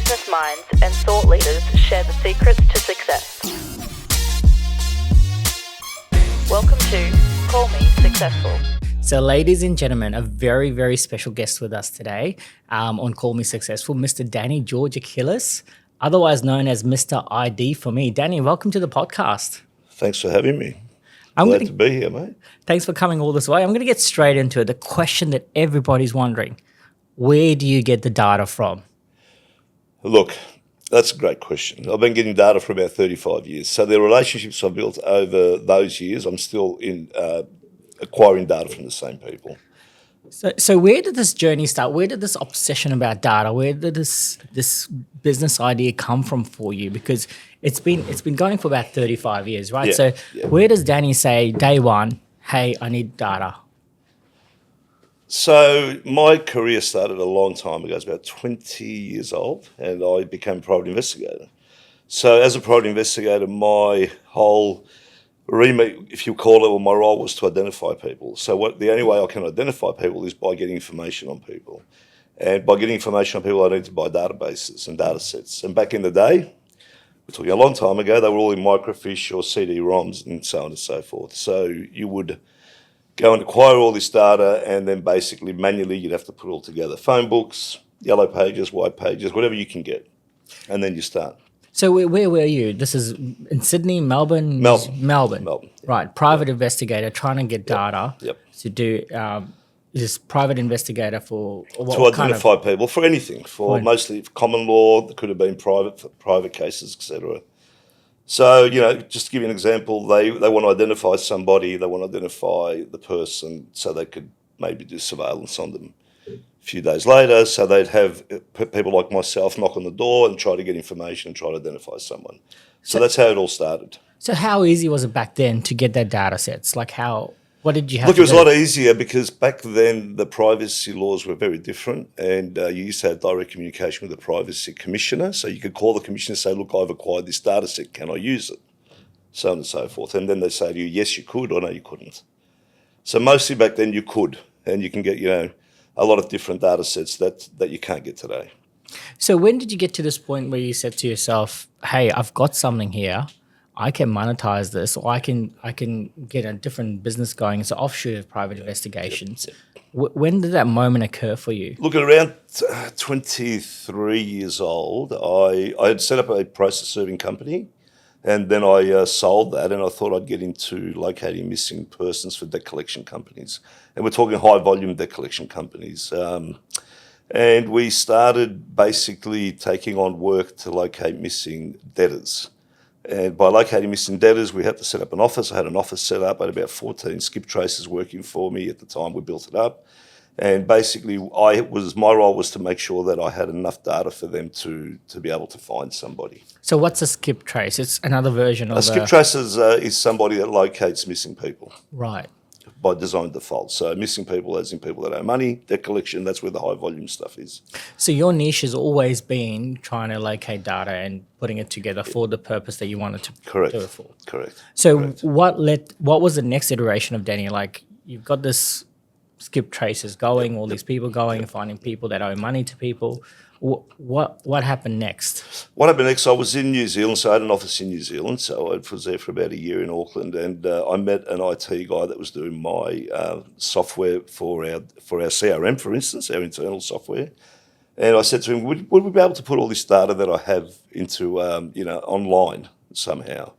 business minds and thought leaders share the secrets to success. Welcome to Call Me Successful. So ladies and gentlemen, a very, very special guest with us today on Call Me Successful, Mr. Danny Georgakilas, otherwise known as Mr. ID for me. Danny, welcome to the podcast. Thanks for having me. Glad to be here, mate. Thanks for coming all this way. I'm going to get straight into it. The question that everybody's wondering, where do you get the data from? Look, that's a great question. I've been getting data for about 35 years. So the relationships I've built over those years, I'm still in acquiring data from the same people. So where did this journey start? Where did this obsession about data, where did this business idea come from for you? Because it's been going for about 35 years, right? Where does Danny say, day one, hey, I need data? So my career started a long time ago. I was about 20 years old, and I became a private investigator. So as a private investigator, my whole remit, if you call it, or my role was to identify people. So the only way I can identify people is by getting information on people. And by getting information on people, I need to buy databases and data sets. And back in the day, we're talking a long time ago, they were all in microfiche or CD-ROMs and so on and so forth. So you would go and acquire all this data, and then basically manually you'd have to put it all together. Phone books, yellow pages, white pages, whatever you can get. And then you start. So where were you? This is in Sydney, Melbourne? Melbourne. Right, private investigator trying to get data to do this private investigator for what to identify people for anything, mostly common law, that could have been private cases, etc. So, just to give you an example, they want to identify somebody, they want to identify the person so they could maybe do surveillance on them. A few days later, so they'd have people like myself knock on the door and try to get information and try to identify someone. So that's how it all started. So how easy was it back then to get that data sets? Like what did you have Look, to it was do? a lot easier because back then the privacy laws were very different, and you used to have direct communication with the privacy commissioner. So you could call the commissioner and say, look, I've acquired this data set, can I use it? So on and so forth. And then they say to you, yes, you could, or no, you couldn't. So mostly back then you could, and you can get, a lot of different data sets that you can't get today. So when did you get to this point where you said to yourself, hey, I've got something here, I can monetize this, or I can get a different business going. It's an offshoot of private investigations. When did that moment occur for you? Look, at around 23 years old, I had set up a process serving company, and then I sold that, and I thought I'd get into locating missing persons for debt collection companies. And we're talking high volume debt collection companies. And we started basically taking on work to locate missing debtors. And by locating missing debtors, we had to set up an office. I had an office set up. I had about 14 skip tracers working for me at the time we built it up. And basically, my role was to make sure that I had enough data for them to be able to find somebody. So what's a skip trace? It's another version of a skip tracer is somebody that locates missing people. Right. By design default. So missing people as in people that owe money, debt collection, that's where the high volume stuff is. So your niche has always been trying to locate data and putting it together for the purpose that you wanted to do it for. Correct. So what was the next iteration of Danny? Like, you've got this skip traces going, all these people going, finding people that owe money to people. What happened next? What happened next? I was in New Zealand, so I had an office in New Zealand. So I was there for about a year in Auckland, and I met an IT guy that was doing my software for our CRM, for instance, our internal software. And I said to him, would we be able to put all this data that I have into online somehow?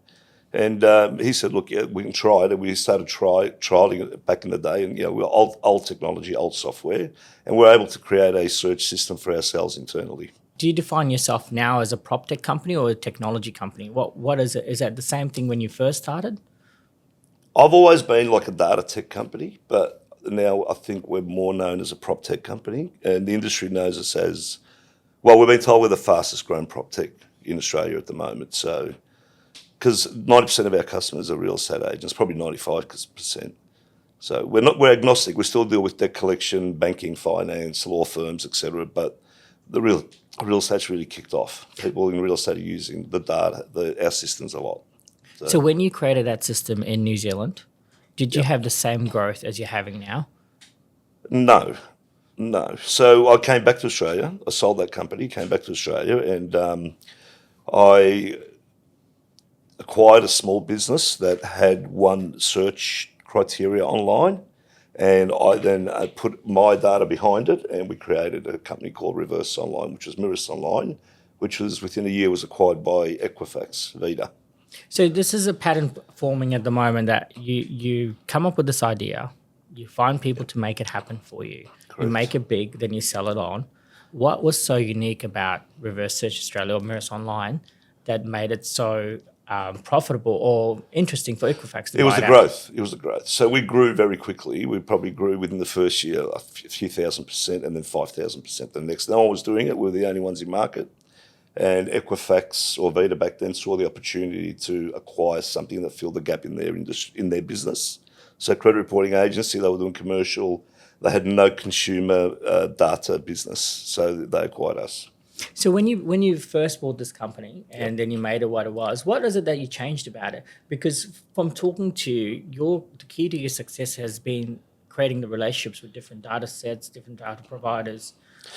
And he said, look, we can try it. And we started trialing it back in the day. And, we're old technology, old software. And we're able to create a search system for ourselves internally. Do you define yourself now as a PropTech company or a technology company? What is it? Is that the same thing when you first started? I've always been like a data tech company, but now I think we're more known as a PropTech company. And the industry knows us as, well, we've been told we're the fastest growing PropTech in Australia at the moment. So, because 90% of our customers are real estate agents, probably 95%. So we're agnostic. We still deal with debt collection, banking, finance, law firms, etc. But the real estate's really kicked off. People in real estate are using the data, our systems a lot. So when you created that system in New Zealand, did you have the same growth as you're having now? No. No. So I came back to Australia. I sold that company, came back to Australia, and I acquired a small business that had one search criteria online, and I then put my data behind it, and we created a company called Reverse Online, which was Mirrors Online, which was within a year was acquired by Equifax Vita. So this is a pattern forming at the moment that you come up with this idea, you find people to make it happen for you, you Correct. make it big, then you sell it on. What was so unique about Reverse Search Australia or Mirrors Online that made it so profitable or interesting for Equifax to It was buy the out? growth. It was the growth. So we grew very quickly. We probably grew within the first year a few thousand% and then 5,000% the next. No one was doing it. We were the only ones in market. And Equifax or Vita back then saw the opportunity to acquire something that filled the gap in their industry, in their business. So credit reporting agency, they were doing commercial. They had no consumer data business, so they acquired us. So when you first bought this company and then you made it what is it that you changed about it? Because from talking to you, the key to your success has been creating the relationships with different data sets, different data providers.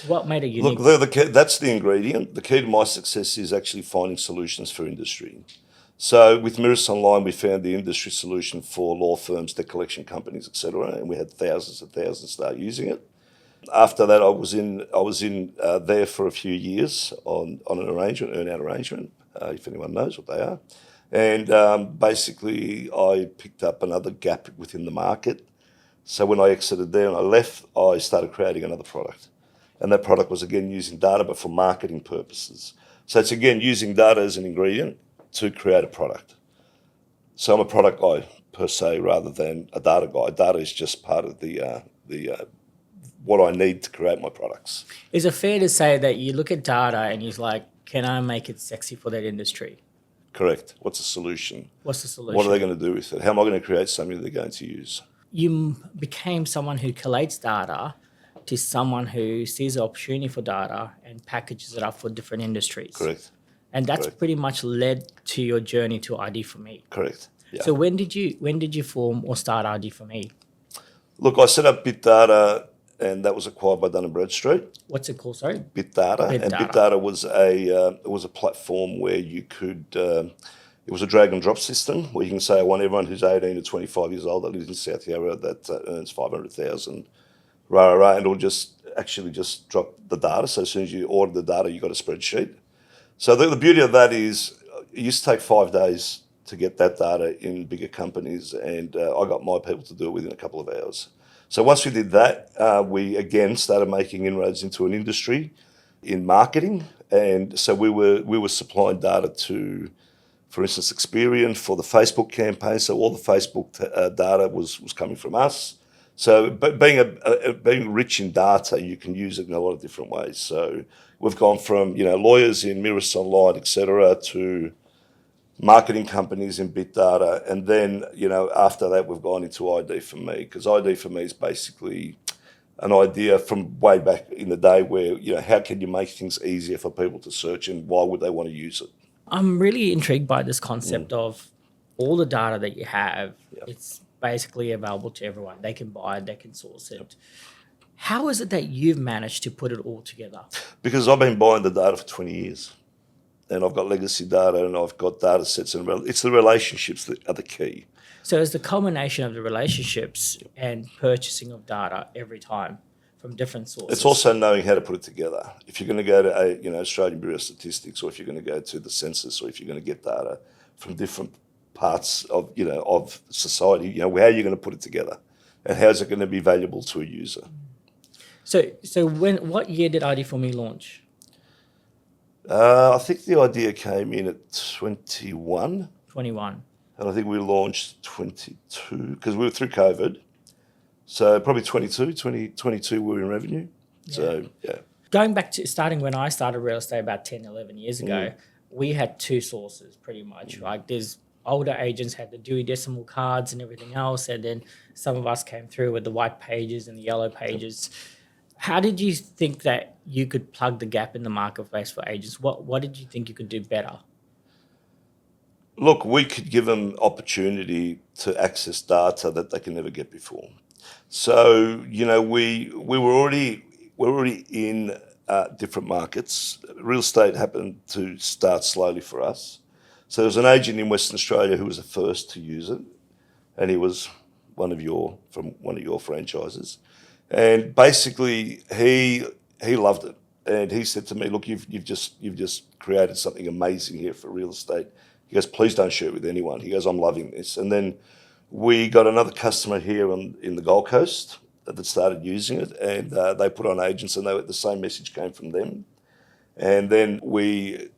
What made it unique? Look, that's the ingredient. The key to my success is actually finding solutions for industry. So with Mirrors Online, we found the industry solution for law firms, debt collection companies, etc., and we had thousands and thousands start using it. After that, I was in there for a few years on an arrangement, earn-out arrangement, if anyone knows what they are. And basically, I picked up another gap within the market. So when I exited there and I left, I started creating another product. And that product was, again, using data, but for marketing purposes. So it's, again, using data as an ingredient to create a product. So I'm a product guy, per se, rather than a data guy. Data is just part of the what I need to create my products. Is it fair to say that you look at data and you're like, can I make it sexy for that industry? Correct. What's the solution? What's the solution? What are they going to do with it? How am I going to create something they're going to use? You became someone who collates data to someone who sees the opportunity for data and packages it up for different industries. Correct. And that's Correct. pretty much led to your journey to ID for Me. Correct. Yeah. So when did you form or start ID for Me? Look, I set up BitData, and that was acquired by Dun & Bradstreet. What's it called? Sorry. BitData, and BitData. BitData was a platform where you could. It was a drag and drop system where you can say, I want everyone who's 18 to 25 years old that lives in South Yarra that earns 500,000, and it'll just drop the data. So as soon as you order the data, you got a spreadsheet. So the beauty of that is it used to take 5 days to get that data in bigger companies, and I got my people to do it within a couple of hours. So once we did that, we again started making inroads into an industry in marketing, and so we were supplying data to, for instance, Experian for the Facebook campaign. So all the Facebook data was coming from us. So, but being rich in data, you can use it in a lot of different ways. So we've gone from lawyers in Mirrors Online, etc., to marketing companies in BitData, and then after that we've gone into ID for Me, because ID for Me is basically an idea from way back in the day where how can you make things easier for people to search, and why would they want to use it? I'm really intrigued by this concept of all the data that you have. Yeah. It's basically available to everyone. They can buy it, they can source it. How is it that you've managed to put it all together? Because I've been buying the data for 20 years. And I've got legacy data, and I've got data sets, and it's the relationships that are the key. So it's the culmination of the relationships and purchasing of data every time from different sources. It's also knowing how to put it together. If you're going to go to Australian Bureau of Statistics, or if you're going to go to the census, or if you're going to get data from different parts of of society, how are you going to put it together, and how's it going to be valuable to a user? So what year did ID for Me launch? I think the idea came in at 21. 21. And I think we launched 22 because we were through COVID. So probably 2022 we were in revenue. Yeah. So, yeah. Going back to starting when I started real estate about 10, 11 years ago, we had two sources pretty much. Like there's older agents had the Dewey Decimal cards and everything else. And then some of us came through with the white pages and the yellow pages. How did you think that you could plug the gap in the marketplace for agents? What did you think you could do better? Look, we could give them opportunity to access data that they can never get before. So, we were already we're already in different markets. Real estate happened to start slowly for us. So there was an agent in Western Australia who was the first to use it, and he was from one of your franchises. And basically, he loved it, and he said to me, "Look, you've just created something amazing here for real estate." He goes, "Please don't share it with anyone." He goes, "I'm loving this." And then we got another customer here in the Gold Coast that started using it, and they put on agents, and the same message came from them. And then we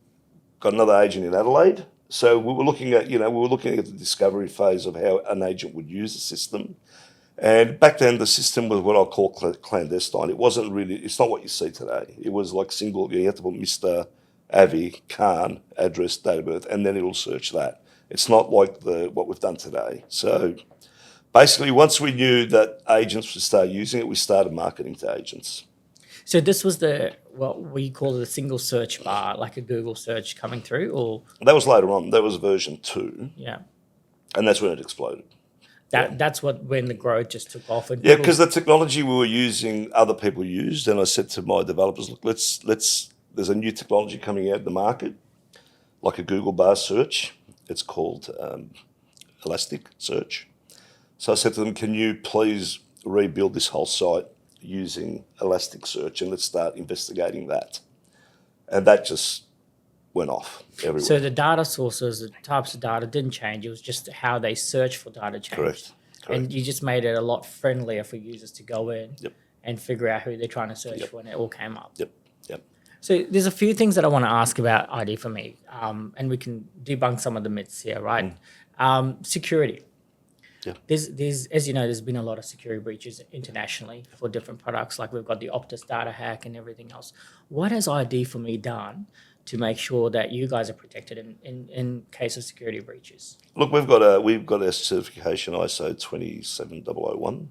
got another agent in Adelaide. So we were looking at the discovery phase of how an agent would use the system. And back then, the system was what I call clandestine. It's not what you see today. It was like you have to put Mr. Avi Khan, address, date of birth, and then it'll search that. It's not like what we've done today. So basically, once we knew that agents would start using it, we started marketing to agents. So this was what we call the single search bar, like a Google search coming through, or that was later on. That was version 2. Yeah, and that's when it exploded. That's when the growth just took off. Yeah, because the technology we were using, other people used, and I said to my developers, "Look, there's a new technology coming out in the market, like a Google bar search. It's called Elasticsearch." So I said to them, "Can you please rebuild this whole site using Elasticsearch, and let's start investigating that." And that just went off everywhere. So the data sources, the types of data didn't change. It was just how they search for data changed. Correct. And you just made it a lot friendlier for users to go in and figure out who they're trying to search when it all came up. Yep. So there's a few things that I want to ask about ID for me, and we can debunk some of the myths here, right? Security. Yeah. There's as you know, there's been a lot of security breaches internationally for different products. Like we've got the Optus data hack and everything else. What has ID for me done to make sure that you guys are protected in case of security breaches? Look, we've got our certification ISO 27001,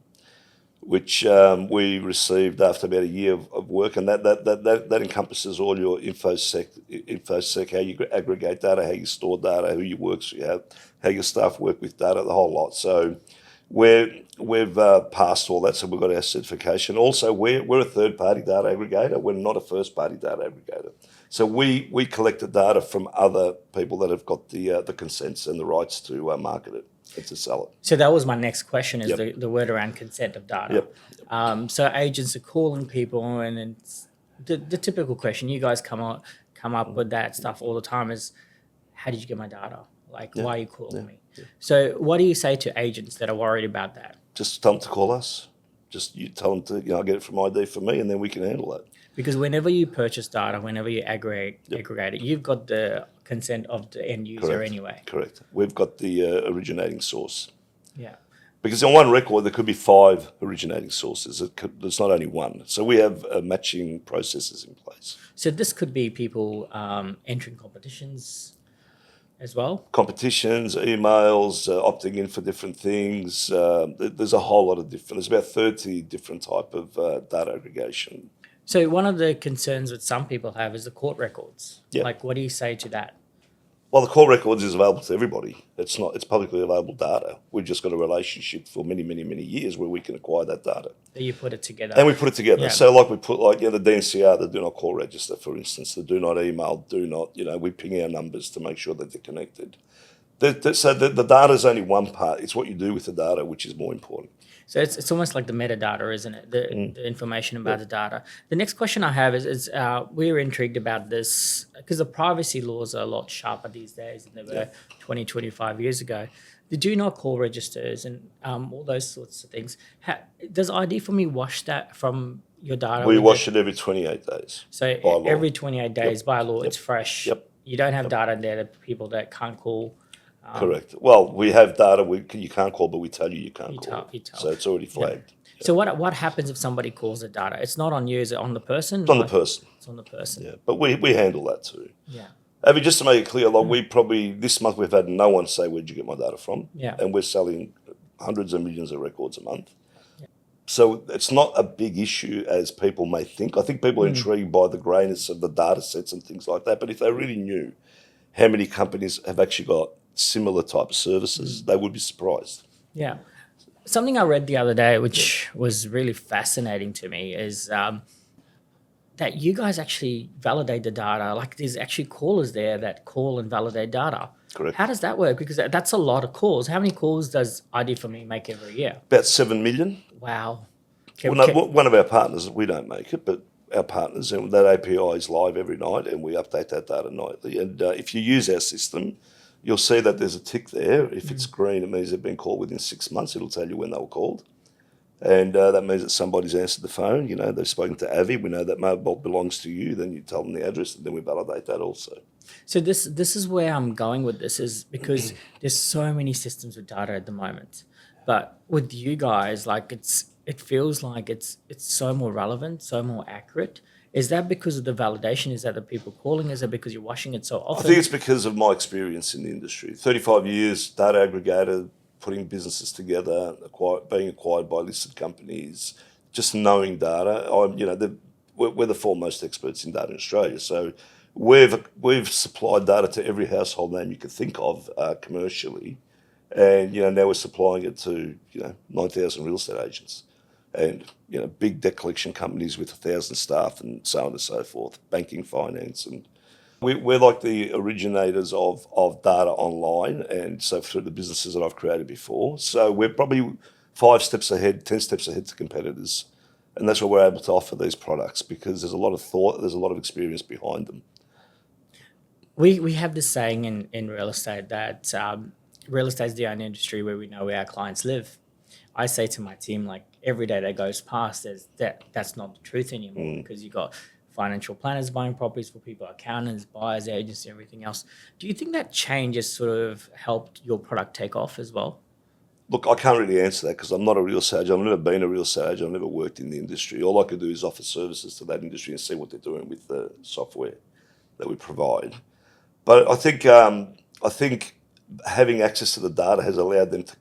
which we received after about a year of work, and that encompasses all your infosec, how you aggregate data, how you store data, who you work with, how your staff work with data, the whole lot. So we've passed all that, so we've got our certification. Also, we're a third-party data aggregator. We're not a first-party data aggregator. So we collect the data from other people that have got the consents and the rights to market it and to sell it. So that was my next question, is the word around consent of data. So agents are calling people, and it's the typical question, you guys come up with that stuff all the time, is how did you get my data? Like, why are you calling me? So what do you say to agents that are worried about that? Just tell them to call us. Just you tell them to, get it from ID for me, and then we can handle that. Because whenever you purchase data, whenever you aggregate it, you've got the consent of the end user anyway. Correct. We've got the originating source. Yeah. Because on one record, there could be 5 originating sources. There's not only one. So we have matching processes in place. So this could be people entering competitions as well? Competitions, emails, opting in for different things. There's a whole lot of different. There's about 30 different type of data aggregation. So one of the concerns that some people have is the court records. Yeah. Like, what do you say to that? Well, the court records is available to everybody. It's publicly available data. We've just got a relationship for many, many, many years where we can acquire that data. That you put it together. And we put it together. Yeah. So like we put the DNCR, the do not call register, for instance, the do not email, we ping our numbers to make sure that they're connected. So the data is only one part. It's what you do with the data, which is more important. So it's almost like the metadata, isn't it? The information about the data. The next question I have is we're intrigued about this because the privacy laws are a lot sharper these days than they were 20, 25 years ago. The do not call registers and all those sorts of things. Does ID for me wash that from your data? We wash it every 28 days. So every 28 days by law, it's fresh. Yep. You don't have data in there that people that can't call. Correct. Well, we have data you can't call, but we tell you can't call. You tell. So it's already flagged. Yeah. So what happens if somebody calls the data? It's not on you, is it on the person? It's on the person. It's on the person. Yeah, but we handle that too. Yeah. Avi, just to make it clear, we probably, this month we've had no one say, where'd you get my data from? Yeah. And we're selling hundreds of millions of records a month. Yeah. So it's not a big issue as people may think. I think people are intrigued by the grayness of the data sets and things like that. But if they really knew how many companies have actually got similar type of services, they would be surprised. Yeah. Something I read the other day, which was really fascinating to me, is that you guys actually validate the data. Like there's actually callers there that call and validate data. Correct. How does that work? Because that's a lot of calls. How many calls does ID for Me make every year? About 7 million. Wow. Well, no, one of our partners, we don't make it, but our partners, and that API is live every night, and we update that data nightly. And if you use our system, you'll see that there's a tick there. If it's green, it means they've been called within 6 months. It'll tell you when they were called. And that means that somebody's answered the phone. You know, they've spoken to Avi. We know that mobile belongs to you. Then you tell them the address, and then we validate that also. So this is where I'm going with this, is because there's so many systems with data at the moment. But with you guys, like it feels like it's so more relevant, so more accurate. Is that because of the validation? Is that the people calling? Is that because you're washing it so often? I think it's because of my experience in the industry. 35 years, data aggregator, putting businesses together, being acquired by listed companies, just knowing data. We're the foremost experts in data in Australia. So we've supplied data to every household name you could think of commercially. And, now we're supplying it to, 9,000 real estate agents and, big debt collection companies with 1,000 staff and so on and so forth, banking, finance. And we're like the originators of data online, and so through the businesses that I've created before. So we're probably 5 steps ahead, 10 steps ahead to competitors. And that's why we're able to offer these products, because there's a lot of thought, there's a lot of experience behind them. We have this saying in real estate that real estate is the only industry where we know where our clients live. I say to my team, like, every day that goes past, that's not the truth anymore, because you got financial planners buying properties for people, accountants, buyers, agents, and everything else. Do you think that change has sort of helped your product take off as well? Look, I can't really answer that because I'm not a real estate agent. I've never been a real estate agent. I've never worked in the industry. All I could do is offer services to that industry and see what they're doing with the software that we provide. But I think having access to the data has allowed them to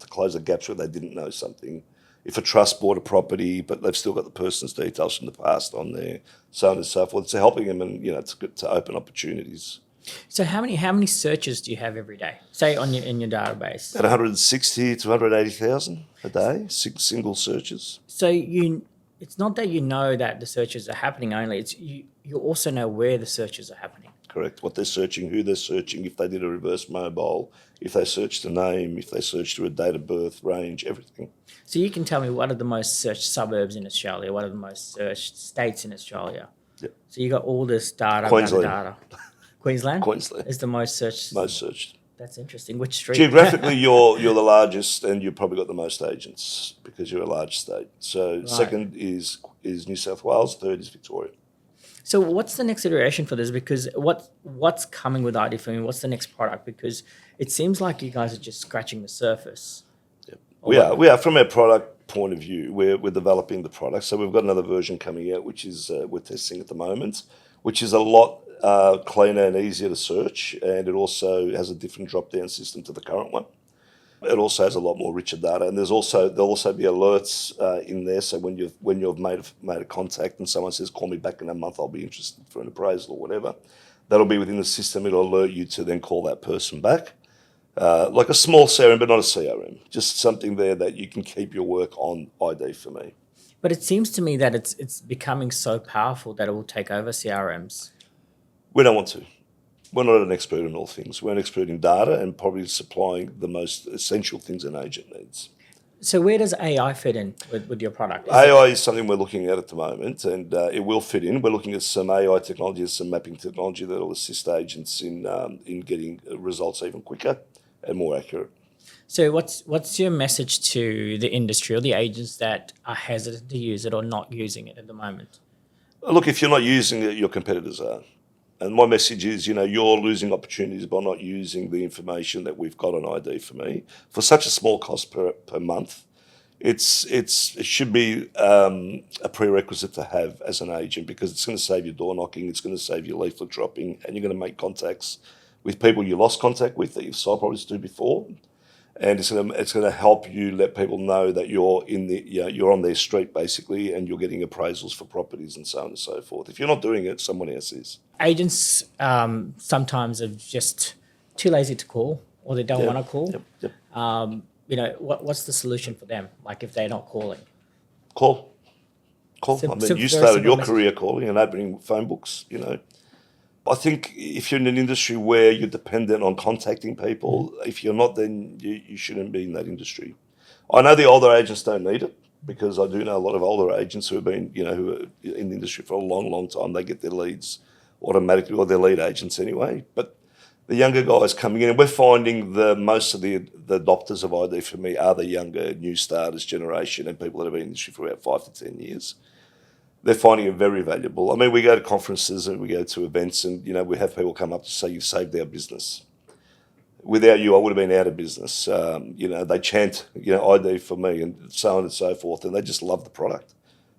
close the gaps where they didn't know something. If a trust bought a property, but they've still got the person's details from the past on there, so on and so forth. So helping them and to open opportunities. So how many searches do you have every day? Say in your database. At 160 to 180,000 a day, single searches. So it's not that you know that the searches are happening only. It's you also know where the searches are happening. Correct. What they're searching, who they're searching, if they did a reverse mobile, if they searched a name, if they searched through a date of birth, range, everything. So you can tell me what are the most searched suburbs in Australia, what are the most searched states in Australia. Yep. So you got all this data Queensland. about the data. Queensland? Queensland is the most searched. Most searched. That's interesting. Which street? Geographically, you're the largest, and you've probably got the most agents because you're a large state. So Right. Second is New South Wales. Third is Victoria. So what's the next iteration for this? Because what's coming with ID for Me? What's the next product? Because it seems like you guys are just scratching the surface. Yep. We are from our product point of view. We're developing the product. So we've got another version coming out, which is we're testing at the moment, which is a lot cleaner and easier to search, and it also has a different drop-down system to the current one. It also has a lot more richer data, and there'll also be alerts in there. So when you've made a contact and someone says, "Call me back in a month, I'll be interested for an appraisal," or whatever, that'll be within the system. It'll alert you to then call that person back, like a small CRM, but not a CRM. Just something there that you can keep your work on ID for Me. But it seems to me that it's becoming so powerful that it will take over CRMs. We don't want to. We're not an expert in all things. We're an expert in data and probably supplying the most essential things an agent needs. So where does AI fit in with your product? AI is something we're looking at the moment, and it will fit in. We're looking at some AI technology and some mapping technology that will assist agents in getting results even quicker and more accurate. So what's your message to the industry or the agents that are hesitant to use it or not using it at the moment? Look, if you're not using it, your competitors are. And my message is, you're losing opportunities by not using the information that we've got on ID for Me. For such a small cost per month, it should be a prerequisite to have as an agent, because it's going to save you door knocking, it's going to save you leaflet dropping, and you're going to make contacts with people you lost contact with that you've sold properties to before. And it's going to help you let people know that you're you're on their street basically, and you're getting appraisals for properties and so on and so forth. If you're not doing it, someone else is. Agents sometimes are just too lazy to call, or they don't want to call. Yep. What's the solution for them? Like if they're not calling, Call Cool. So- I mean, so you very started simple your message. career calling and opening phone books, you know. I think if you're in an industry where you're dependent on contacting people, if you're not, then you shouldn't be in that industry. I know the older agents don't need it because I do know a lot of older agents who have been, you know, who are in the industry for a long, long time. They get their leads automatically, or their lead agents anyway. But the younger guys coming in, and we're finding most of the adopters of ID for me are the younger, new starters generation and people that have been in the industry for about 5 to 10 years. They're finding it very valuable. I mean, we go to conferences and we go to events, and you know, we have people come up to say, "You've saved our business. Without you, I would have been out of business." You know, they chant, you know, ID for me, and so on and so forth, and they just love the product.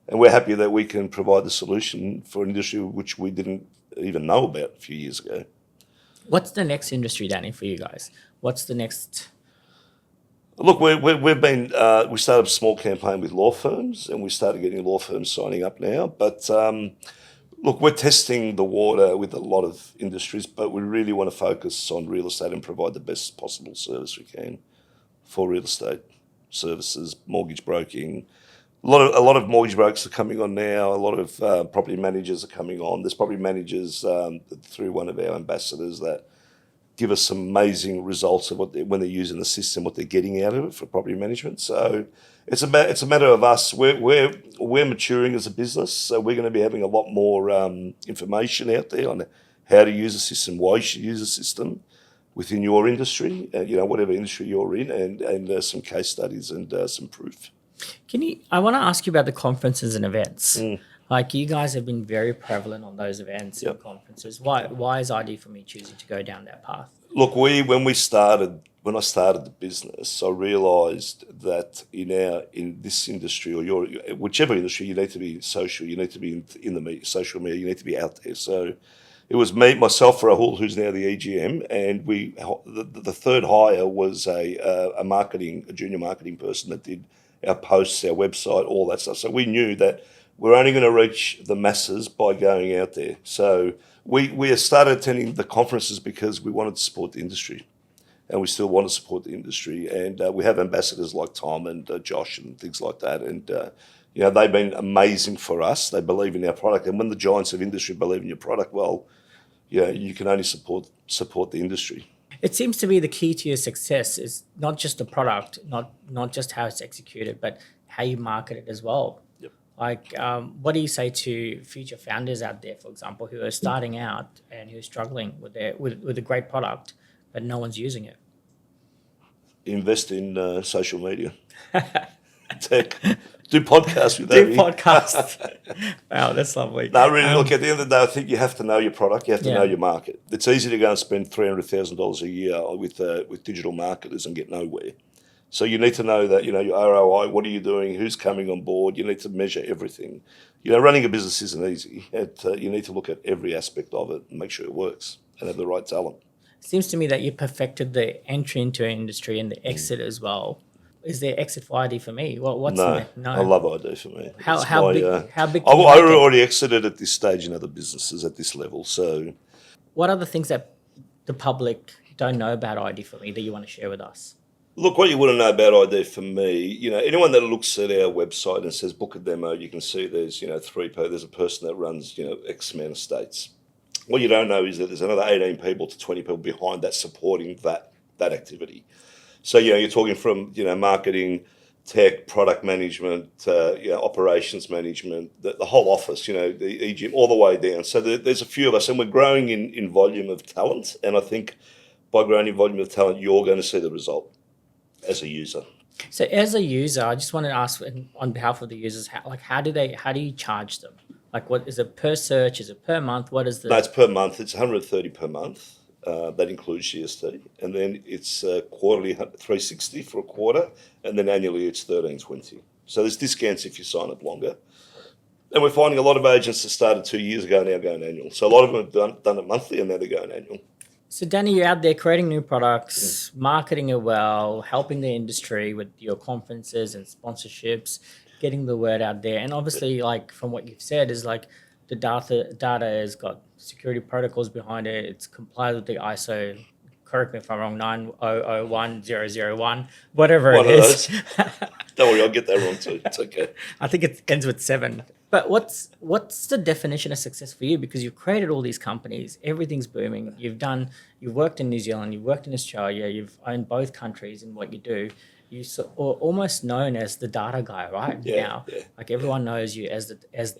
And we're happy that we can provide the solution for an industry which we didn't even know about a few years ago. What's the next industry, Danny, for you guys? What's the next? Look, we started a small campaign with law firms, and we started getting law firms signing up now. But look, we're testing the water with a lot of industries, but we really want to focus on real estate and provide the best possible service we can for real estate services, mortgage broking. A lot of mortgage brokers are coming on now. A lot of property managers are coming on. There's property managers through one of our ambassadors that give us some amazing results of when they're using the system, what they're getting out of it for property management. So it's a matter of us. We're maturing as a business, so we're going to be having a lot more information out there on how to use the system, why you should use the system within your industry, you know, whatever industry you're in, and some case studies and some proof. I want to ask you about the conferences and events. Like, you guys have been very prevalent on those events and conferences. Why is ID for me choosing to go down that path? Look, when I started the business, I realised that in this industry, or whichever industry, you need to be social. You need to be in the media, social media. You need to be out there. So it was myself, Rahul, who's now the EGM, and the third hire was a junior marketing person that did our posts, our website, all that stuff. So we knew that we're only going to reach the masses by going out there. So we started attending the conferences because we wanted to support the industry, and we still want to support the industry. And we have ambassadors like Tom and Josh and things like that. And you know, they've been amazing for us. They believe in our product, and when the giants of industry believe in your product, well, you know, you can only support the industry. It seems to be the key to your success is not just the product, not just how it's executed, but how you market it as well. Yep. Like, what do you say to future founders out there, for example, who are starting out and who are struggling with a great product, but no one's using it? Invest in social media. Tech. Do podcasts with Avi. Do podcasts. Wow, that's lovely. No, really, look, at the end of the day, I think you have to know your product. You have to know Yeah. your market. It's easy to go and spend $300,000 a year with digital marketers and get nowhere. So you need to know that, you know, your ROI, what are you doing, who's coming on board. You need to measure everything. You know, running a business isn't easy. You need to look at every aspect of it and make sure it works and have the right talent. Seems to me that you perfected the entry into an industry and the exit as well. Is there exit for ID for me? What's No, no? I love ID for me. How It's big? How big? I Can you make it? already exited at this stage in other businesses at this level. So What are the things that the public don't know about ID for me that you want to share with us? look, what you want to know about ID for me, you know, anyone that looks at our website and says book a demo, you can see there's, you know, there's a person that runs, you know, X amount of states. What you don't know is that there's another 18 people to 20 people behind that supporting that activity. So, you know, you're talking from, you know, marketing, tech, product management, you know, operations management, the whole office, you know, the EGM, all the way down. So there's a few of us, and we're growing in volume of talent. And I think by growing in volume of talent, you're going to see the result as a user. So as a user, I just wanted to ask on behalf of the users, how do you charge them? Like, what is it per search? Is it per month? What is the? No, it's per month. It's 130 per month. That includes GST, and then it's quarterly 360 for a quarter, and then annually it's 1320. So there's discounts if you sign up longer. And we're finding a lot of agents that started 2 years ago now going annual. So a lot of them have done it monthly, and now they're going annual. So Danny, you're out there creating new products, marketing it well, helping the industry with your conferences and sponsorships, getting the word out there, and obviously, like from what you've said, is like the data has got security protocols behind it. It's complied with the ISO correct me if I'm wrong, 9001001, whatever One it of is. those. Don't worry, I'll get that wrong too. It's okay. I think it ends with 7. But what's the definition of success for you? Because you've created all these companies, everything's booming. You've worked in New Zealand, you've worked in Australia, you've owned both countries in what you do. You're almost known as the data guy, right? Now, like everyone knows you as the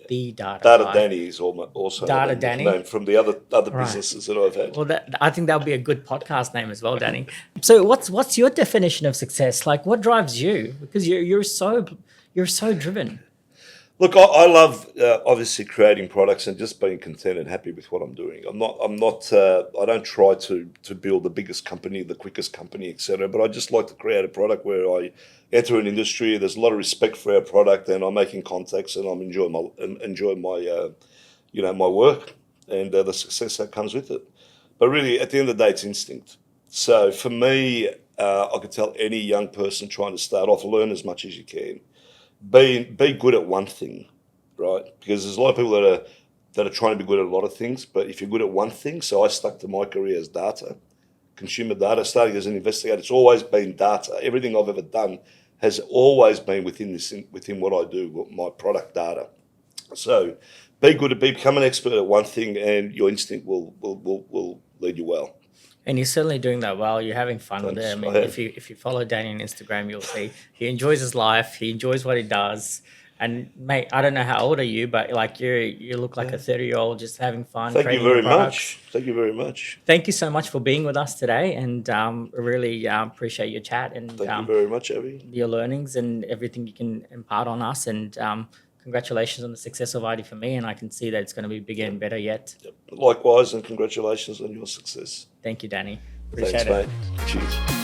data Data guy. Danny is also Data a Danny? name from the other businesses that I've had. Well, I think that would be a good podcast name as well, Danny. So, what's your definition of success? Like, what drives you? Because you're so driven. Look, I love obviously creating products and just being content and happy with what I'm doing. I don't try to build the biggest company, the quickest company, etc. But I just like to create a product where I enter an industry. There's a lot of respect for our product, and I'm making contacts, and I'm enjoying my my work and the success that comes with it. But really, at the end of the day, it's instinct. So for me, I could tell any young person trying to start off, learn as much as you can. Be good at one thing, right? Because there's a lot of people that are trying to be good at a lot of things, but if you're good at one thing, so I stuck to my career as data, consumer data, starting as an investigator. It's always been data. Everything I've ever done has always been within what I do, my product data. So become an expert at one thing, and your instinct will lead you well. And you're certainly doing that well. You're having fun with it. I mean, if you follow Danny on Instagram, you'll see he enjoys his life. He enjoys what he does. And mate, I don't know how old are you, but like you look like a 30-year-old just having fun. Thank you very much. Thank you very much. Thank you so much for being with us today, and really appreciate your chat and thank you very much, Avi. Your learnings and everything you can impart on us. And congratulations on the success of ID for me, and I can see that it's going to be bigger and better yet. Likewise, and congratulations on your success. Thank you, Danny. Appreciate Thanks, it. mate. Cheers.